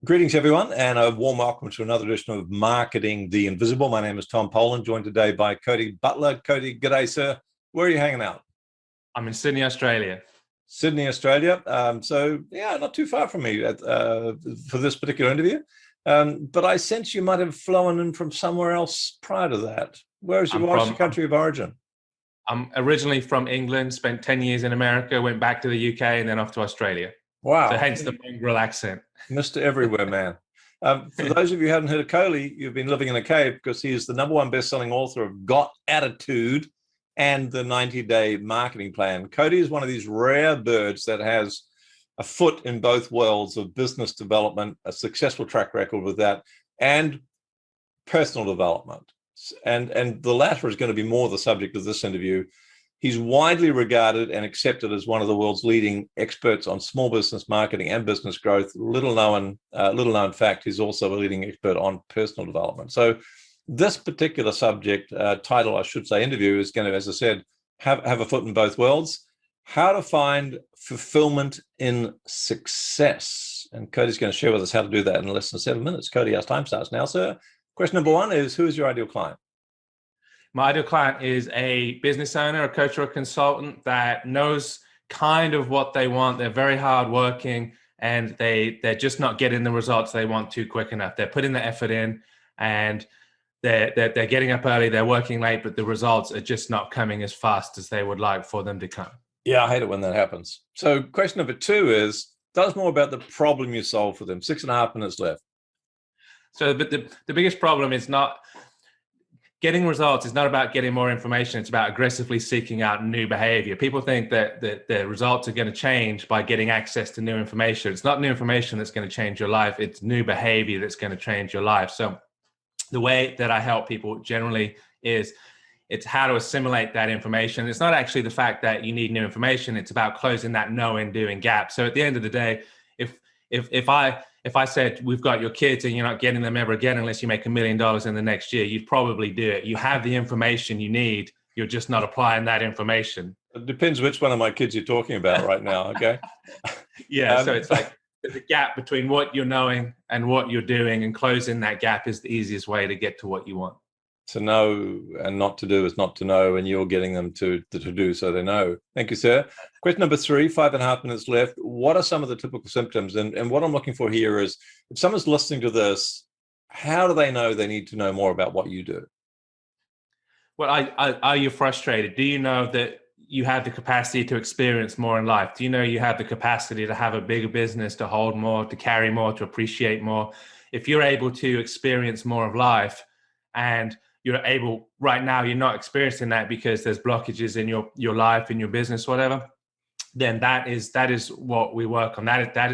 Greetings, everyone, and a warm welcome to another edition of Marketing the Invisible. My name is Tom Poland, joined today by Cody Butler. Cody, g'day, sir. Where are you hanging out? I'm in Sydney, Australia. Sydney, Australia. Not too far from me for this particular interview. But I sense you might have flown in from somewhere else prior to that. What's your country of origin? I'm originally from England, spent 10 years in America, went back to the UK, and then off to Australia. Wow. So hence the mongrel accent. Mr. Everywhere, man. For those of you who haven't heard of Cody, you've been living in a cave because he is the #1 best-selling author of Got Attitude and the 90-Day Marketing Plan. Cody is one of these rare birds that has a foot in both worlds of business development, a successful track record with that, and personal development. And the latter is going to be more the subject of this interview. He's widely regarded and accepted as one of the world's leading experts on small business marketing and business growth. Little known fact, he's also a leading expert on personal development. So this particular subject, interview, is going to, as I said, have a foot in both worlds. How to find fulfillment in success. And Cody's going to share with us how to do that in less than 7 minutes. Cody, our time starts now, sir. Question number 1 is, who is your ideal client? My ideal client is a business owner, a coach, or a consultant that knows kind of what they want. They're very hardworking, and they're just not getting the results they want too quick enough. They're putting the effort in, and they're getting up early, they're working late, but the results are just not coming as fast as they would like for them to come. Yeah, I hate it when that happens. So question number 2 is, tell us more about the problem you solve for them. 6.5 minutes left. So the biggest problem is not getting results. It's not about getting more information. It's about aggressively seeking out new behavior. People think that the results are going to change by getting access to new information. It's not new information that's going to change your life. It's new behavior that's going to change your life. So the way that I help people generally is it's how to assimilate that information. It's not actually the fact that you need new information. It's about closing that knowing doing gap. So at the end of the day, if I said, we've got your kids and you're not getting them ever again unless you make $1 million in the next year, you'd probably do it. You have the information you need. You're just not applying that information. It depends which one of my kids you're talking about right now, okay? Yeah, so it's like the gap between what you're knowing and what you're doing, and closing that gap is the easiest way to get to what you want. To know and not to do is not to know, and you're getting them to do so they know. Thank you, sir. Question number 3, 5.5 minutes left. What are some of the typical symptoms? And what I'm looking for here is, if someone's listening to this, how do they know they need to know more about what you do? Well, are you frustrated? Do you know that you have the capacity to experience more in life? Do you know you have the capacity to have a bigger business, to hold more, to carry more, to appreciate more? If you're able to experience more of life, and you're able, right now you're not experiencing that because there's blockages in your life, in your business, whatever, then that is what we work on. That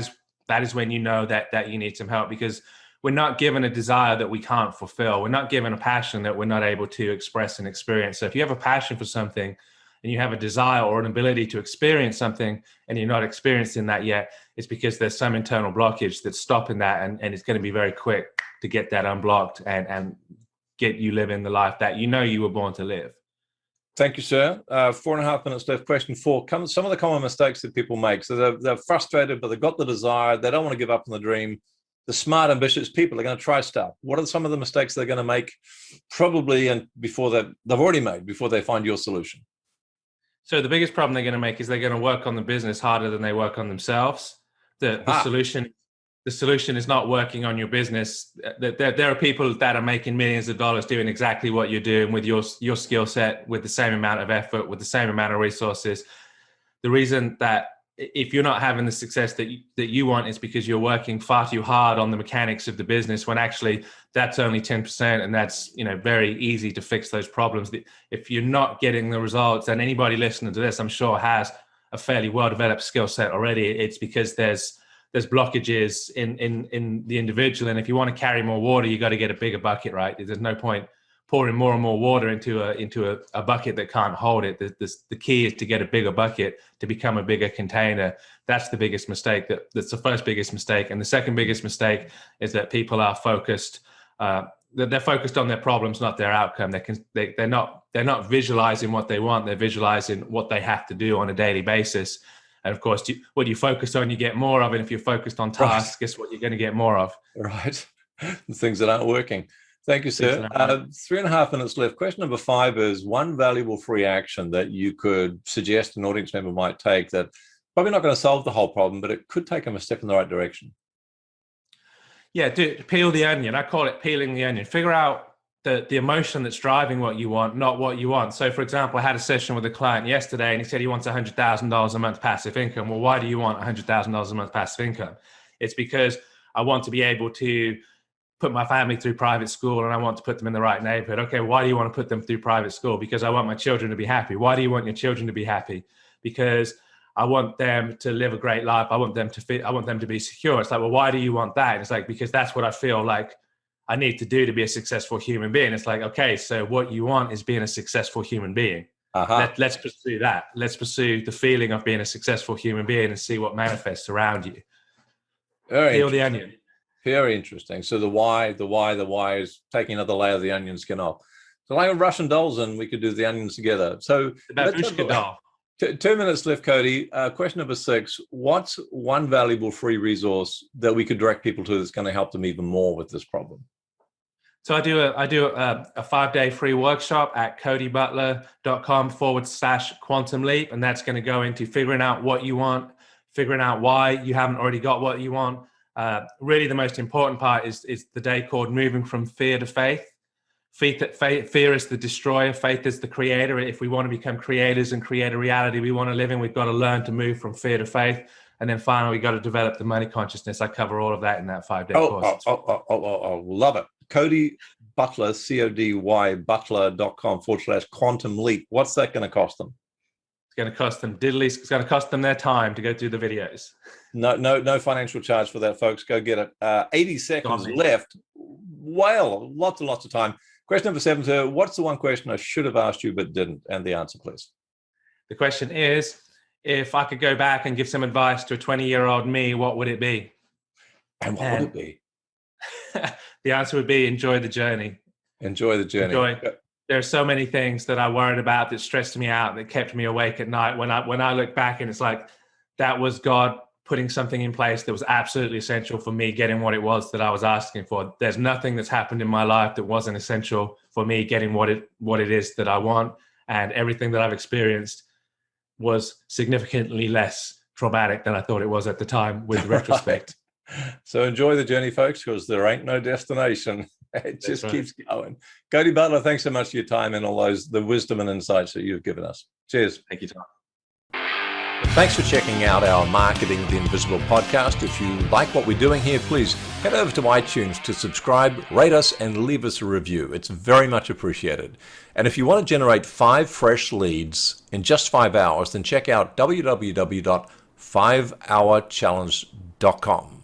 is when you know that you need some help, because we're not given a desire that we can't fulfill. We're not given a passion that we're not able to express and experience. So if you have a passion for something and you have a desire or an ability to experience something and you're not experiencing that yet, it's because there's some internal blockage that's stopping that, and it's going to be very quick to get that unblocked and get you living the life that you know you were born to live. Thank you, sir. 4.5 minutes left. Question 4. Some of the common mistakes that people make. So they're frustrated, but they've got the desire. They don't want to give up on the dream. The smart, ambitious people are going to try stuff. What are some of the mistakes they're going to make probably and before they've already made before they find your solution? So the biggest problem they're going to make is they're going to work on the business harder than they work on themselves. The solution is not working on your business. There are people that are making millions of dollars doing exactly what you're doing with your skill set, with the same amount of effort, with the same amount of resources. The reason that if you're not having the success that you want is because you're working far too hard on the mechanics of the business, when actually that's only 10%, and that's very easy to fix those problems. If you're not getting the results, and anybody listening to this, I'm sure, has a fairly well-developed skill set already, it's because there's blockages in the individual. And if you want to carry more water, you got to get a bigger bucket, right? There's no point pouring more and more water into a bucket that can't hold it. The key is to get a bigger bucket to become a bigger container. That's the biggest mistake. That's the first biggest mistake. And the second biggest mistake is that people are focused. They're focused on their problems, not their outcome. They're not visualizing what they want. They're visualizing what they have to do on a daily basis. And of course, what you focus on, you get more of. And if you're focused on tasks, guess what you're going to get more of? Right. The things that aren't working. Thank you, sir. 3.5 minutes left. Question number 5 is one valuable free action that you could suggest an audience member might take that probably not going to solve the whole problem, but it could take them a step in the right direction. Yeah, peel the onion. I call it peeling the onion. Figure out the emotion that's driving what you want, not what you want. So, for example, I had a session with a client yesterday, and he said he wants $100,000 a month passive income. Well, why do you want $100,000 a month passive income? It's because I want to be able to put my family through private school, and I want to put them in the right neighborhood. Okay, why do you want to put them through private school? Because I want my children to be happy. Why do you want your children to be happy? Because I want them to live a great life. I want them to be secure. It's like, well, why do you want that? And it's like, because that's what I feel like I need to do to be a successful human being. It's like, okay, so what you want is being a successful human being. Let's pursue that. Let's pursue the feeling of being a successful human being and see what manifests around you. Peel the onion. Very interesting. So the why is taking another layer of the onion skin off. So like Russian dolls, and we could do the onions together. So the babushka doll. 2 minutes left, Cody. Question number 6. What's one valuable free resource that we could direct people to that's going to help them even more with this problem? So I do a 5-day free workshop at codybutler.com/quantum leap. And that's going to go into figuring out what you want, figuring out why you haven't already got what you want. Really, the most important part is the day called moving from fear to faith. Fear is the destroyer. Faith is the creator. If we want to become creators and create a reality we want to live in, we've got to learn to move from fear to faith. And then finally, we've got to develop the money consciousness. I cover all of that in that 5-day course. Love it. Cody Butler, CODY Butler.com/quantum leap. What's that going to cost them? It's going to cost them diddly. It's going to cost them their time to go through the videos. No financial charge for that, folks. Go get it. 80 seconds left. Well, lots and lots of time. Question number 7, sir. What's the one question I should have asked you but didn't? And the answer, please. The question is, if I could go back and give some advice to a 20-year-old me, what would it be? And what would it be? The answer would be enjoy the journey. Enjoy the journey. There are so many things that I worried about that stressed me out, that kept me awake at night. When I look back, and it's like, that was God putting something in place that was absolutely essential for me getting what it was that I was asking for. There's nothing that's happened in my life that wasn't essential for me getting what it is that I want. And everything that I've experienced was significantly less traumatic than I thought it was at the time with retrospect. So enjoy the journey, folks, because there ain't no destination. It just keeps going. Cody Butler, thanks so much for your time and all the wisdom and insights that you've given us. Cheers. Thank you, Tom. Thanks for checking out our Marketing the Invisible podcast. If you like what we're doing here, please head over to iTunes to subscribe, rate us, and leave us a review. It's very much appreciated. And if you want to generate 5 fresh leads in just 5 hours, then check out www.5hourchallenge.com.